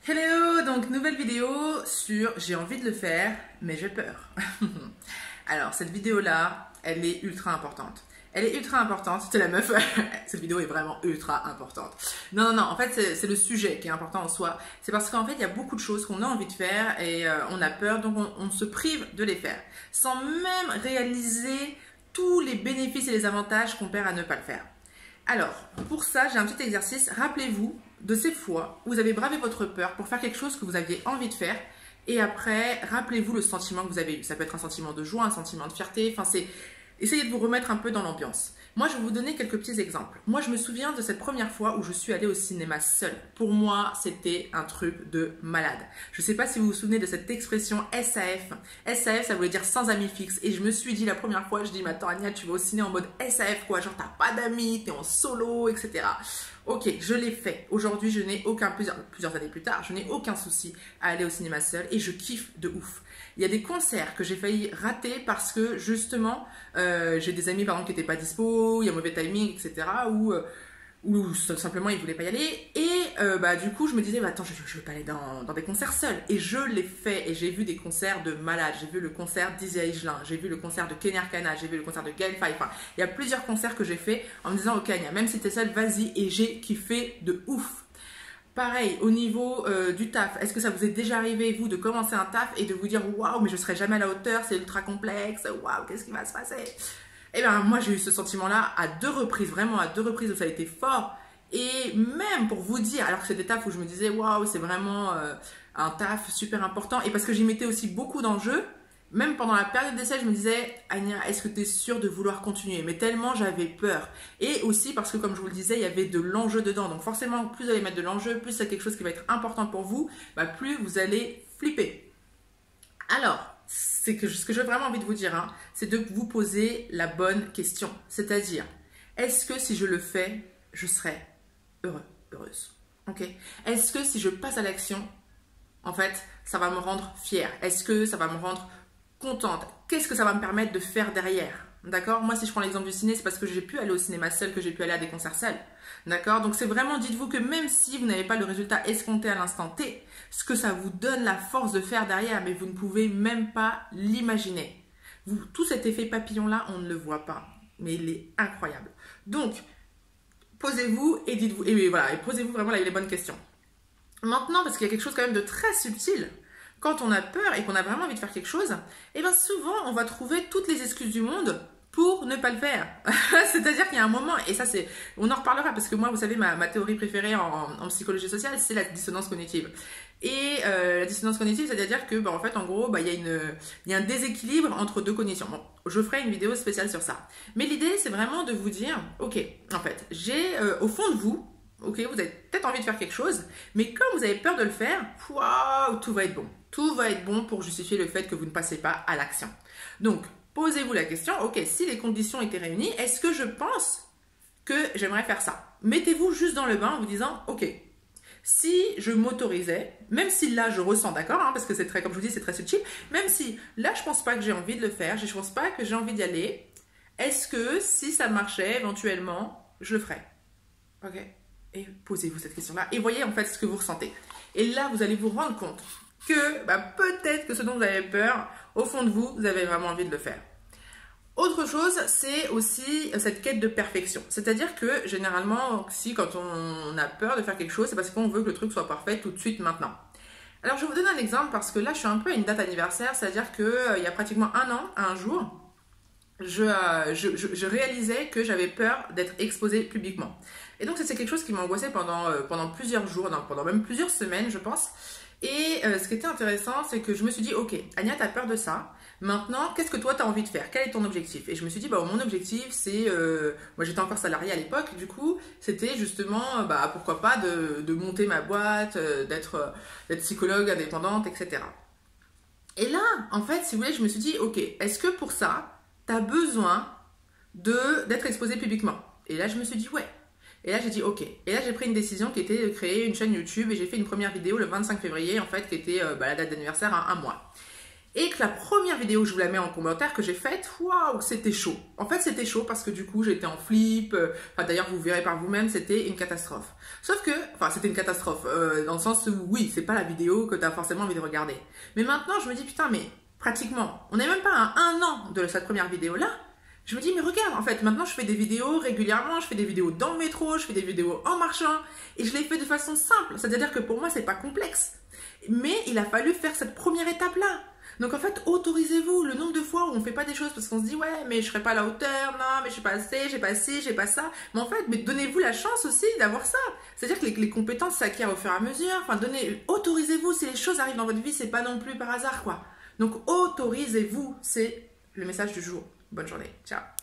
Hello, donc nouvelle vidéo sur j'ai envie de le faire, mais j'ai peur. Alors cette vidéo-là, elle est ultra importante. Elle est ultra importante, c'est la meuf, cette vidéo est vraiment ultra importante. Non, en fait c'est le sujet qui est important en soi. C'est parce qu'en fait il y a beaucoup de choses qu'on a envie de faire et on a peur, donc on se prive de les faire. Sans même réaliser tous les bénéfices et les avantages qu'on perd à ne pas le faire. Alors, pour ça, j'ai un petit exercice. Rappelez-vous de ces fois où vous avez bravé votre peur pour faire quelque chose que vous aviez envie de faire. Et après, rappelez-vous le sentiment que vous avez eu. Ça peut être un sentiment de joie, un sentiment de fierté. Enfin, c'est essayez de vous remettre un peu dans l'ambiance. Moi, je vais vous donner quelques petits exemples. Moi, je me souviens de cette première fois où je suis allée au cinéma seule. Pour moi, c'était un truc de malade. Je ne sais pas si vous vous souvenez de cette expression SAF. SAF, ça voulait dire sans amis fixes. Et je me suis dit la première fois, je dis, mais attends, Ania, tu vas au ciné en mode SAF, quoi. Genre, t'as pas d'amis, t'es en solo, etc. Ok, je l'ai fait. Aujourd'hui, je n'ai aucun, plusieurs années plus tard, je n'ai aucun souci à aller au cinéma seul et je kiffe de ouf. Il y a des concerts que j'ai failli rater parce que justement, j'ai des amis par exemple qui n'étaient pas dispo, il y a mauvais timing, etc. Ou simplement ils voulaient pas y aller. Et du coup, je me disais, bah, attends, je vais pas aller dans des concerts seuls. Et je l'ai fait et j'ai vu des concerts de malades. J'ai vu le concert d'Izzy Higelin, j'ai vu le concert de Kenny Arcana, j'ai vu le concert de Gaël Faye. Enfin, il y a plusieurs concerts que j'ai fait en me disant, ok, Ania, même si t'es seule, vas-y. Et j'ai kiffé de ouf. Pareil, au niveau du taf, est-ce que ça vous est déjà arrivé, vous, de commencer un taf et de vous dire « Waouh, mais je serai jamais à la hauteur, c'est ultra complexe, waouh, qu'est-ce qui va se passer ?» Eh bien, moi, j'ai eu ce sentiment-là à 2 reprises, vraiment à 2 reprises où ça a été fort. Et même pour vous dire, alors que c'est des tafs où je me disais « Waouh, c'est vraiment un taf super important. » Et parce que j'y mettais aussi beaucoup d'enjeux, même pendant la période d'essai, je me disais « Ania, est-ce que tu es sûre de vouloir continuer ?» Mais tellement j'avais peur. Et aussi parce que, comme je vous le disais, il y avait de l'enjeu dedans. Donc forcément, plus vous allez mettre de l'enjeu, plus c'est quelque chose qui va être important pour vous, plus vous allez flipper. Alors, c'est que ce que j'ai vraiment envie de vous dire, hein, c'est de vous poser la bonne question. C'est-à-dire, est-ce que si je le fais, je serai heureux, heureuse? Ok. Est-ce que si je passe à l'action, en fait, ça va me rendre fière? Est-ce que ça va me rendre contente? Qu'est-ce que ça va me permettre de faire derrière? D'accord? Moi, si je prends l'exemple du ciné, c'est parce que j'ai pu aller au cinéma seul, que j'ai pu aller à des concerts seuls. D'accord? Donc, c'est vraiment, dites-vous que même si vous n'avez pas le résultat escompté à l'instant T, ce que ça vous donne la force de faire derrière, mais vous ne pouvez même pas l'imaginer. Tout cet effet papillon-là, on ne le voit pas. Mais il est incroyable. Donc, posez-vous et dites-vous, et voilà, et posez-vous vraiment les bonnes questions. Maintenant, parce qu'il y a quelque chose quand même de très subtil, quand on a peur et qu'on a vraiment envie de faire quelque chose, et bien souvent, on va trouver toutes les excuses du monde pour ne pas le faire. C'est-à-dire qu'il y a un moment, et ça c'est, on en reparlera parce que moi, vous savez, ma théorie préférée en psychologie sociale, c'est la dissonance cognitive. Et la dissonance cognitive, c'est-à-dire que, en fait, en gros, il y a un déséquilibre entre 2 cognitions. Bon, je ferai une vidéo spéciale sur ça. Mais l'idée, c'est vraiment de vous dire, ok, en fait, j'ai au fond de vous, ok, vous avez peut-être envie de faire quelque chose, mais comme vous avez peur de le faire, waouh, tout va être bon. Tout va être bon pour justifier le fait que vous ne passez pas à l'action. Donc, posez-vous la question, ok, si les conditions étaient réunies, est-ce que je pense que j'aimerais faire ça? Mettez-vous juste dans le bain en vous disant, ok, si je m'autorisais, même si là je ressens, d'accord, hein, parce que c'est très, comme je vous dis, c'est très subtil, même si là je pense pas que j'ai envie de le faire, je pense pas que j'ai envie d'y aller, est-ce que si ça marchait éventuellement, je le ferais? Ok? Et posez-vous cette question-là et voyez en fait ce que vous ressentez. Et là, vous allez vous rendre compte que peut-être que ce dont vous avez peur, au fond de vous, vous avez vraiment envie de le faire. Autre chose, c'est aussi cette quête de perfection. C'est-à-dire que généralement, quand on a peur de faire quelque chose, c'est parce qu'on veut que le truc soit parfait tout de suite maintenant. Alors, je vais vous donner un exemple parce que là, je suis un peu à une date anniversaire, c'est-à-dire qu'il y a pratiquement un an, un jour, je réalisais que j'avais peur d'être exposée publiquement. Et donc, c'est quelque chose qui m'a angoissée pendant plusieurs jours, pendant même plusieurs semaines, je pense. Et ce qui était intéressant, c'est que je me suis dit, ok, Ania, tu as peur de ça. Maintenant, qu'est-ce que toi, tu as envie de faire? Quel est ton objectif? Et je me suis dit, mon objectif, c'est... moi, j'étais encore salariée à l'époque, du coup, c'était justement, pourquoi pas, de monter ma boîte, d'être psychologue indépendante, etc. Et là, en fait, si vous voulez, je me suis dit, ok, est-ce que pour ça, tu as besoin d'être exposée publiquement? Et là, je me suis dit, ouais. Et là, j'ai dit ok. Et là, j'ai pris une décision qui était de créer une chaîne YouTube et j'ai fait une première vidéo le 25 février, en fait, qui était la date d'anniversaire à un mois. et que la première vidéo, je vous la mets en commentaire, que j'ai faite, waouh, c'était chaud. En fait, c'était chaud parce que du coup, j'étais en flip. Enfin, d'ailleurs, vous verrez par vous-même, c'était une catastrophe. Sauf que, enfin, c'était une catastrophe dans le sens où, oui, c'est pas la vidéo que tu as forcément envie de regarder. Mais maintenant, je me dis, putain, mais pratiquement, on n'est même pas à 1 an de cette première vidéo-là. Je me dis, mais regarde, en fait, maintenant, je fais des vidéos régulièrement, je fais des vidéos dans le métro, je fais des vidéos en marchant, et je les fais de façon simple. C'est-à-dire que pour moi, c'est pas complexe. Mais il a fallu faire cette première étape-là. Donc en fait, autorisez-vous le nombre de fois où on ne fait pas des choses parce qu'on se dit ouais mais je serai pas à la hauteur, non mais je suis pas assez, j'ai pas ci, j'ai pas ça. Mais en fait, mais donnez-vous la chance aussi d'avoir ça. C'est-à-dire que les compétences s'acquièrent au fur et à mesure. Enfin, autorisez-vous si les choses arrivent dans votre vie, c'est pas non plus par hasard quoi. Donc autorisez-vous, c'est le message du jour. Bonne journée, ciao.